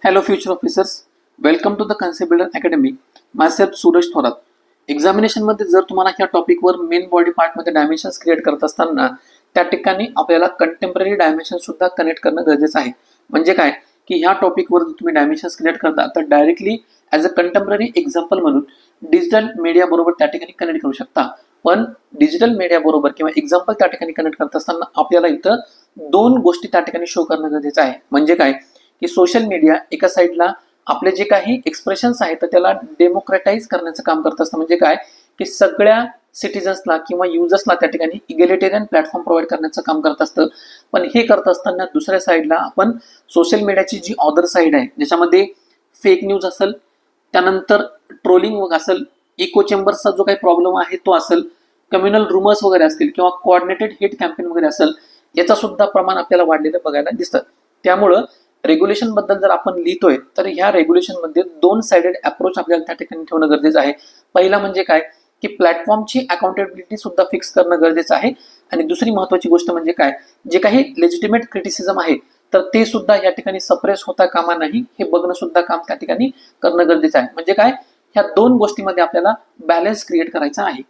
Hello future officers, welcome to the concept builder academy. Myself Suraj Thorat. Examination मध्ये जर तुम्हाला ह्या टॉपिकवर मेन बॉडी पार्ट मध्ये डायमेन्शन्स क्रिएट करत असताना त्या ठिकाणी आपल्याला कंटेम्पररी डायमेन्शन सुद्धा कनेक्ट करणं गरजेचं आहे. म्हणजे काय की ह्या टॉपिकवर जर तुम्ही डायमेन्शन्स क्रिएट करता तर directly as a contemporary example म्हणून डिजिटल मीडिया बरोबर त्या ठिकाणी कनेक्ट करू शकता. पण डिजिटल मीडिया बरोबर किंवा एक्झाम्पल त्या ठिकाणी कनेक्ट करत असताना आपल्याला इथं दोन गोष्टी त्या ठिकाणी शो करणं गरजेचं आहे. म्हणजे काय की सोशल मीडिया एका साईडला आपले जे काही एक्सप्रेशन्स आहेत तर त्याला डेमोक्रेटाइज करण्याचं काम करत असतं. म्हणजे काय की सगळ्या सिटीजन्सला किंवा युजर्सला त्या ठिकाणी इगॅलिटेरियन प्लॅटफॉर्म प्रोव्हाइड करण्याचं काम करत असतं. पण हे करत असताना दुसऱ्या साईडला आपण सोशल मीडियाची जी अदर साईड आहे ज्याच्यामध्ये फेक न्यूज असेल, त्यानंतर ट्रोलिंग असेल, इको चेंबर्सचा जो काही प्रॉब्लेम आहे तो असेल, कम्युनल रुमर्स वगैरे असतील किंवा कोऑर्डिनेटेड हिट कॅम्पेन वगैरे असेल, याचा सुद्धा प्रमाण आपल्याला वाढलेलं बघायला दिसतं. त्यामुळं रेग्युलेशन बद्दल जर आपण लिहितोय तर ह्या रेग्युलेशन मध्ये दोन साइडेड अप्रोच आपल्याला त्या ठिकाणी ठेवणं गरजेचं आहे. पहिला म्हणजे काय की प्लॅटफॉर्मची अकाउंटेबिलिटी सुद्धा फिक्स करणं गरजेचं आहे. आणि दुसरी महत्वाची गोष्ट म्हणजे काय, जे काही लेजिटिमेट क्रिटिसिझम आहे तर ते सुद्धा या ठिकाणी सप्रेस होता कामा नाही हे बघणं सुद्धा काम त्या ठिकाणी करणं गरजेचं आहे. म्हणजे काय ह्या दोन गोष्टींमध्ये आपल्याला बॅलन्स क्रिएट करायचा आहे.